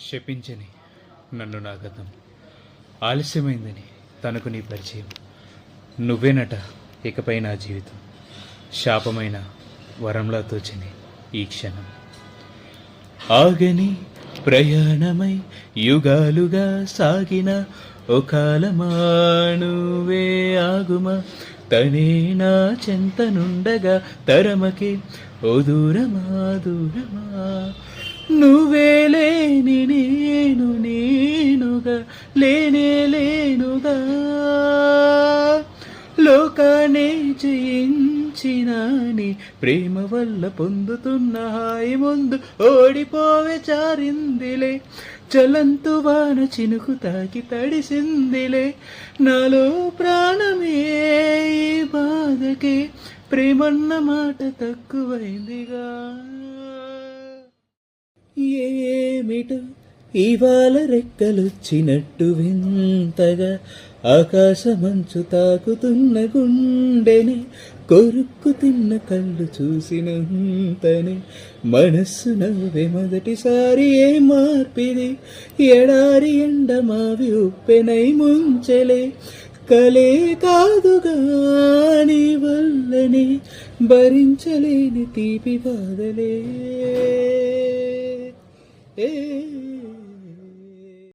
శపించని నన్ను నా గతం, ఆలస్యమైందని తనకు నీ పరిచయం. నువ్వేనట ఇకపై నా జీవితం, శాపమైన వరంలా తోచని ఈ క్షణం. ఆగని ప్రయాణమై యుగాలుగా సాగిన ఒకాలమా నువ్వే ఆగుమా, తనే నా చెంతనుండగా తరమకి ఓ దూరమా దూరమా. నువ్వే లేని నేను నేనుగా లేనే లేనుగా, లోకానే జయించిన నీ ప్రేమ వల్ల పొందుతున్న హాయి ముందు ఓడిపోవే చారిందిలే. చలంతు వాన చినుకు తాకి తడిసిందిలే, నాలో ప్రాణమే ఈ బాధకే ప్రేమన్న మాట తక్కువైందిగా. ఏమిటో ఇవాళ రెక్కలొచ్చినట్టు వింతగా, ఆకాశమంచు తాకుతున్న గుండెని కొరుక్కు తిన్న కళ్ళు చూసినంతనే మనస్సు నవ్వే మొదటిసారి. ఏ మార్పిది ఎడారి ఎండ మావి ఉప్పెనై ముంచెలే, కలే కాదుగా నీ వల్లనే భరించలేని తీపి బాధలే.